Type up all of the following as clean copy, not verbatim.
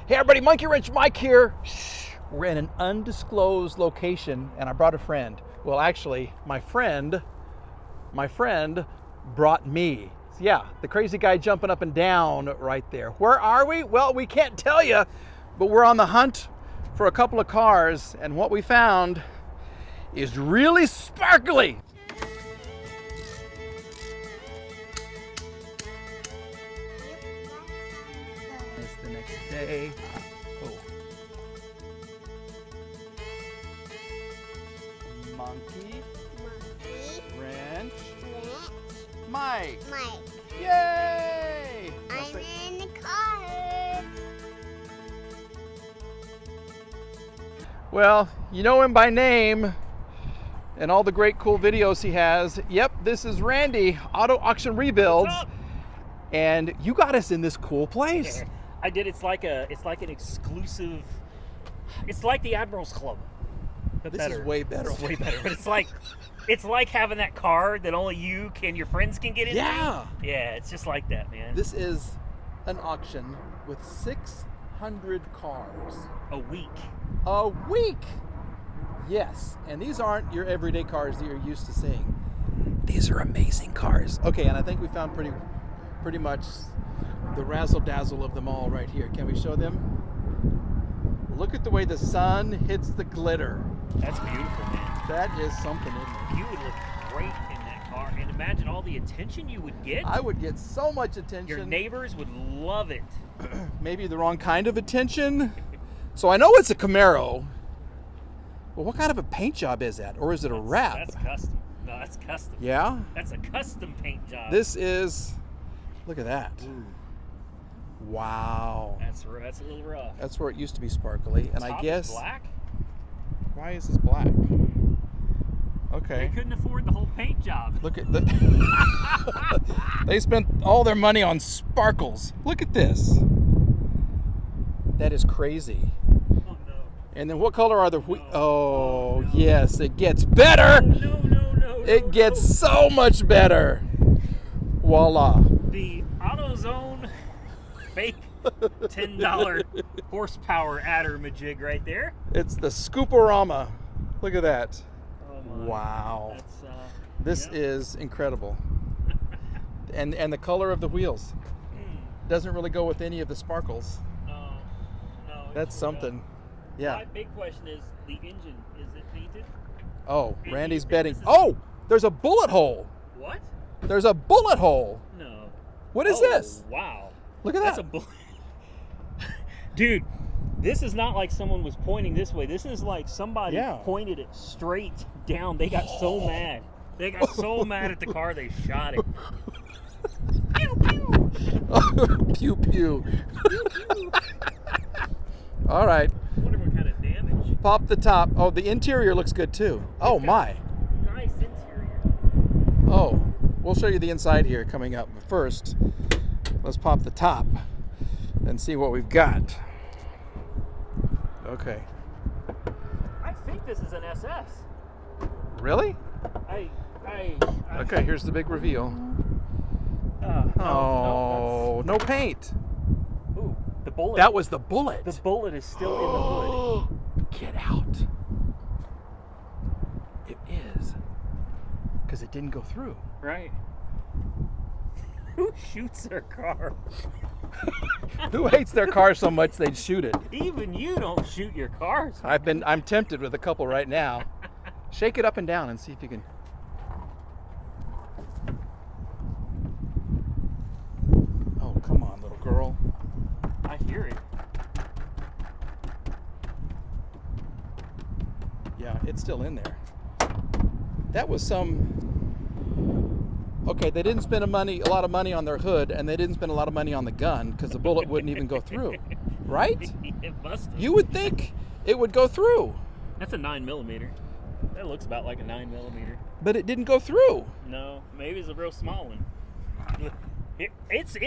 Hey everybody, Monkey Wrench Mike here. We're in an undisclosed location and I brought a friend. Well, actually, my friend brought me. Yeah, the crazy guy jumping up and down right there. Where are we? Well, we can't tell you, but we're on the hunt for a couple of cars and what we found is really sparkly. It's the next day. Oh. Monkey. Wrench. Mike. Yay! I'm in the car. Well, you know him by name and all the great cool videos he has. Yep, this is Randy, Auto Auction Rebuilds. What's up? And you got us in this cool place. I did. It's like an exclusive. It's like the Admiral's Club. But This better. is way better. It's way better. But it's like having that car that only you can, your friends can get into. Yeah. Yeah, it's just like that, man. This is an auction with 600 cars. A week. A week. Yes, and these aren't your everyday cars that you're used to seeing. These are amazing cars. Okay, and I think we found pretty much the razzle dazzle of them all right here. Can we show them? Look at the way the sun hits the glitter. That's beautiful, man. That is something, isn't it? You would look great in that car, and imagine all the attention you would get. I would get so much attention. Your neighbors would love it. Maybe the wrong kind of attention. So I know it's a Camaro. Well, what kind of a paint job is that? Or is it a wrap? That's custom. No, that's custom. Yeah? That's a custom paint job. This is, look at that. Ooh, Wow. that's a little rough. That's where it used to be sparkly. And Top I is guess, black. why is this black? They Okay. couldn't afford the whole paint job. Look at the, they spent all their money on sparkles. Look at this. That is crazy. Oh no. And then what color are the No. Oh, No. yes, it gets better. No. It gets so much better. Voila. The AutoZone fake $10 horsepower adder majig right there. It's the Scooporama. Look at that. Oh my. Wow. That's This yeah. is incredible. And the color of the wheels doesn't really go with any of the sparkles. No. That's it's, something. Yeah. My big question is the engine. Is it painted? Oh, And Randy's you think betting. this is- Oh, there's a bullet hole. What? There's a bullet hole. No. What is Oh, this? Wow. Look at That's that. a bullet. Dude, this is not like someone was pointing this way. This is like somebody Yeah. pointed it straight down. They got so mad. They got so mad at the car they shot it. Pew pew. Pew pew. All right. I wonder what kind of damage. Pop the top. Oh, the interior looks good too. Oh my. Nice interior. Oh, we'll show you the inside here coming up. But first, let's pop the top and see what we've got. Okay. I think this is an SS. Really? I Okay, here's the big reveal. Oh, no paint. Ooh, the bullet. That was the bullet. The bullet is still in the hood. Get out. It is. Because it didn't go through. Right. Who shoots their car? Who hates their car so much they'd shoot it? Even you don't shoot your cars. I'm tempted with a couple right now. Shake it up and down and see if you can. Oh, come on, little girl. I hear it. Yeah, it's still in there. That was some. Okay, they didn't spend a lot of money on their hood, and they didn't spend a lot of money on the gun because the bullet wouldn't even go through, right? It must have. You would think it would go through, That's a 9mm. That looks about like a 9mm. but it didn't go through. No, maybe it's a real small one. It's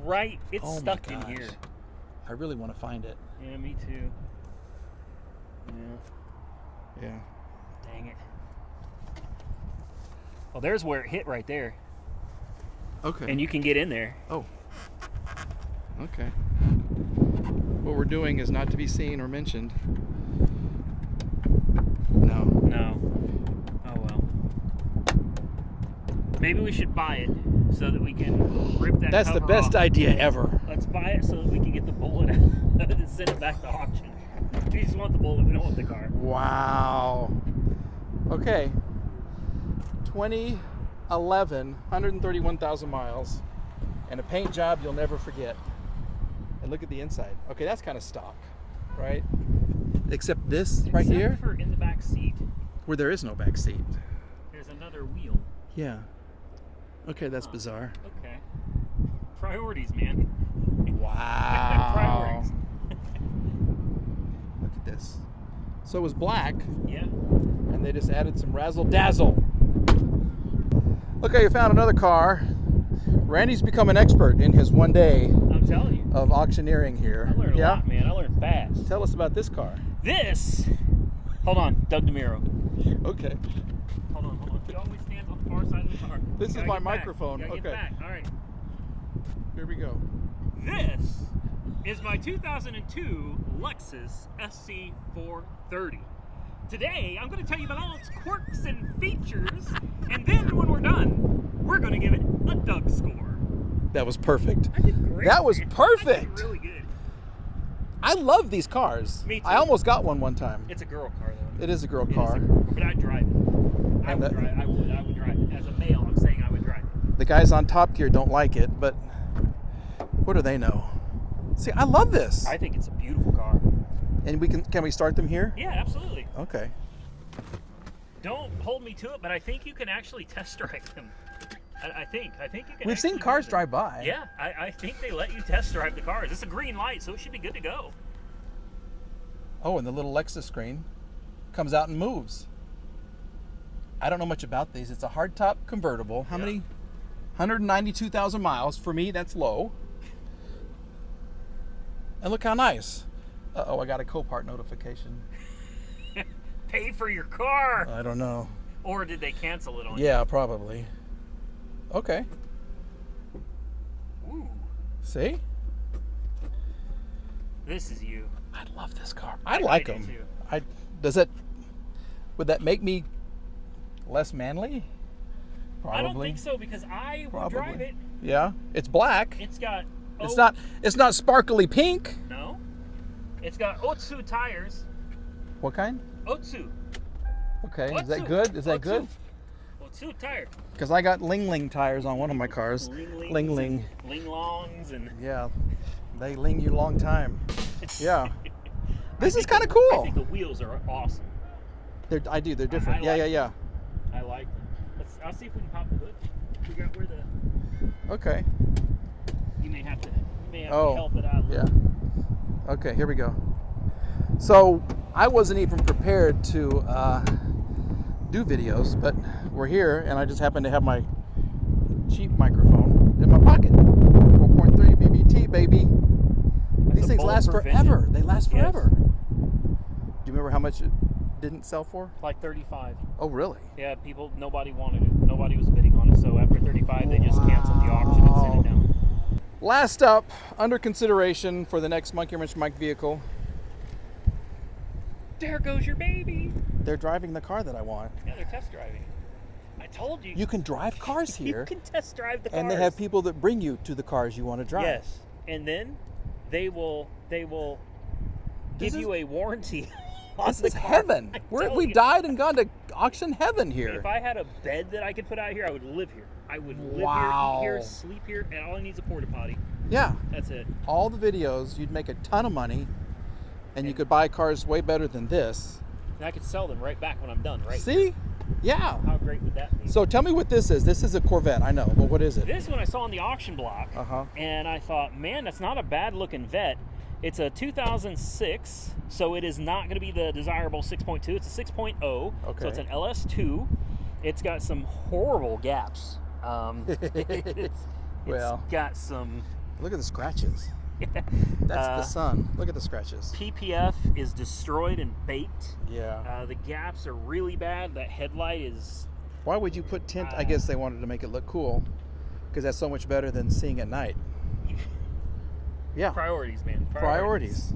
right. It's Oh my stuck in gosh. here. I really want to find it. Yeah, me too. Yeah. Yeah. Dang it. Well, there's where it hit right there. Okay. And you can get in there. Oh. Okay. Well, we're doing is not to be seen or mentioned. No. No. Oh well. Maybe we should buy it so that we can rip that That's the cover best off. idea ever. Let's buy it so that we can get the bullet out and send it back to auction. We just want the bullet, we don't want the car. Wow. Okay. 2011, 131,000 miles, and a paint job you'll never forget. And look at the inside. Okay, that's kind of stock, right? Except this right Except here, for in the back seat, where there is no back seat. there's another wheel. Yeah. Okay, that's bizarre. Okay. Priorities, man. Wow. Priorities. Look at this. So it was black, Yeah. and they just added some razzle dazzle. Okay, you found another car. Randy's become an expert in his one day I'm telling you. of auctioneering here. I learned a lot, man. I learned fast. Tell us about this car. This. Hold on, Doug DeMiro. Okay. Hold on. He always stands on the far side of the car. This You is gotta my get back. microphone. You gotta Okay. Get back. All right. Here we go. This is my 2002 Lexus SC 430. Today, I'm going to tell you about all its quirks and features, and then when we're done, we're going to give it a Doug score. That was perfect. I did great. That was man. perfect. I did really good. I love these cars. Me too. I almost got one time. It's a girl car, though. It is a girl It is car. a girl car, but I'd drive it. I And would that- drive. I would drive it. As a male, I'm saying I would drive it. The guys on Top Gear don't like it, but what do they know? See, I love this. I think it's a beautiful car. And can we start them here? Yeah, absolutely. Okay. Don't hold me to it, but I think you can actually test drive them. I think you can. We've seen actually cars use them. drive by. Yeah, I think they let you test drive the cars. It's a green light, so it should be good to go. Oh, and the little Lexus screen comes out and moves. I don't know much about these. It's a hardtop convertible. How Yeah. many? 192,000 miles. For me, that's low. And look how nice. Uh-oh, I got a Copart notification. Pay for your car, I don't know. or did they cancel it on Yeah, probably. Okay. you? Ooh, See? this is you. I love this car. I like do them. too. Would that make me less manly? Probably. I don't think so because I would drive Probably. it. Yeah. It's black. It's got. It's not sparkly pink. No. It's got Otsu tires. What kind? Otsu. Okay. Is that Otsu. good? Is that Otsu. good? Otsu tire. Because I got Ling Ling tires on one of my cars. Ling Ling. Ling longs and. Yeah. They ling you long time. Yeah. This is kind of I cool. think the wheels are awesome. They're different. I like Yeah. I like them. I'll see if we can pop the hood. Figure out where the. Okay. You may have to Oh, help it out a yeah. little. Okay, here we go. So I wasn't even prepared to do videos, but we're here, and I just happen to have my cheap microphone in my pocket. 4.3 BBT, baby. These a things last bulletproof forever. engine. They last Yes. forever. Do you remember how much it didn't sell for? Like 35. Oh, really? Yeah, nobody wanted it. Nobody was bidding on it. So after 35, they just canceled the auction and sent it down. Last up, under consideration for the next Monkey Wrench Mike vehicle, There goes your baby. they're driving the car that I want. Yeah, they're test driving. I told you. You can drive cars You here, can test drive the cars. and they have people that bring you to the cars you want to drive. Yes, and then they will This give is- you a warranty. On This the is car. heaven. I'm telling We you. died and gone to auction heaven here. If I had a bed that I could put out here, I would live here. I would live Wow. here, eat here, sleep here, and all I need is a porta potty. Yeah, That's it. all the videos, you'd make a ton of money, and you could buy cars way better than this. And I could sell them right back when I'm done, right? See? Yeah. How great would that be? So tell me what this is. This is a Corvette, I know, but what is it? This one I saw on the auction block, Uh-huh. and I thought, man, that's not a bad looking vet. It's a 2006, so it is not going to be the desirable 6.2. It's a 6.0, Okay. so it's an LS2. It's got some horrible gaps. It's Well. got some. Look at the scratches. That's the sun. Look at the scratches. PPF is destroyed and baked. Yeah. The gaps are really bad. That headlight is. Why would you put tint? I guess they wanted to make it look cool, because that's so much better than seeing at night. Yeah. Priorities, man. Priorities.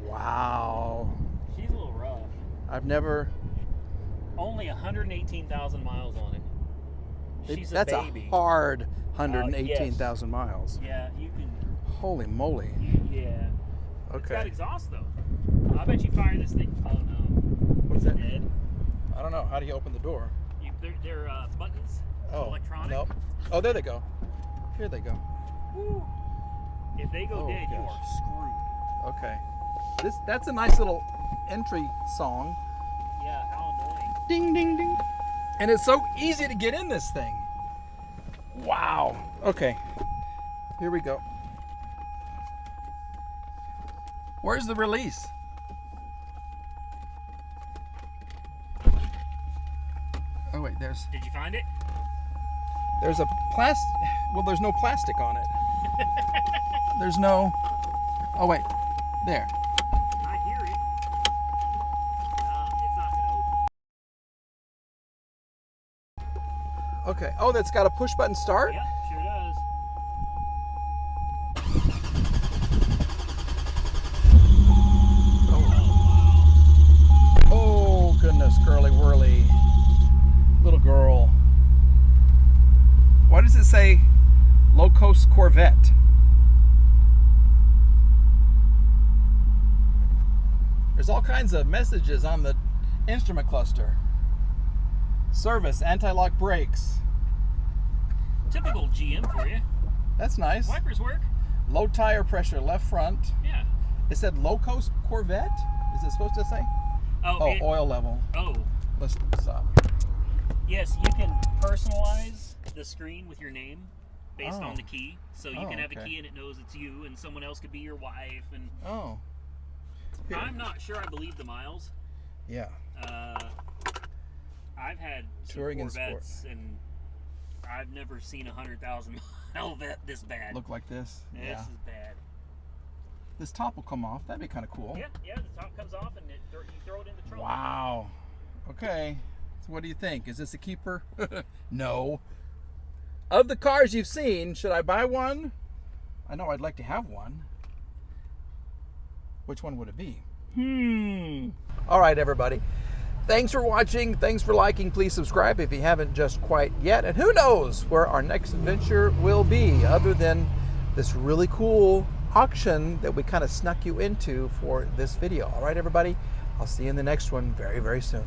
Wow. She's a little rough. I've never. Only 118,000 miles on it. She's That's a baby. Hard 118,000 Yes. miles. Yeah, you can. Holy moly. Yeah. It's got Okay. exhaust though. I bet you fire this thing. Oh no. What's that? Dead. I don't know. How do you open the door? They're buttons. Oh, Electronic. Nope. Oh, there they go. Here they go. Woo. If they go Oh, dead, you gosh. are screwed. Okay. That's a nice little entry song. Yeah, how annoying. Ding, ding, ding. And it's so easy to get in this thing. Wow. Okay. Here we go. Where's the release? Oh wait, Did you find it? there's a plastic. Well, there's no plastic on it. There's no. Oh wait, there. I hear it. It's not gonna open. Okay. Oh, that's got a push button start. Yep, sure does. Oh goodness, girly whirly. Little girl. Why does it say Lexus Corvette? There's all kinds of messages on the instrument cluster. Service, anti-lock brakes. Typical GM for you. That's nice. Wipers work. Low tire pressure, left front. Yeah. It said Lexus Corvette? Is it supposed to say? Oh, Oh, oil level. oh. Let's stop. Yes, you can personalize the screen with your name based Oh. on the key. So you Oh, can have a okay. key and it knows it's you, and someone else could be your wife. And Oh. Here. I'm not sure I believe the miles. Yeah. I've had some Touring and Corvettes, and I've never seen 100,000 mile vet this bad. Look like this. This Yeah. is bad. This top will come off. That'd be kind of cool. Yeah, the top comes off and you throw it in the trunk. Wow. Okay. So what do you think? Is this a keeper? No. Of the cars you've seen, should I buy one? I know I'd like to have one. Which one would it be? All right, everybody. Thanks for watching. Thanks for liking. Please subscribe if you haven't just quite yet. And who knows where our next adventure will be other than this really cool auction that we kind of snuck you into for this video. All right, everybody. I'll see you in the next one very, very soon.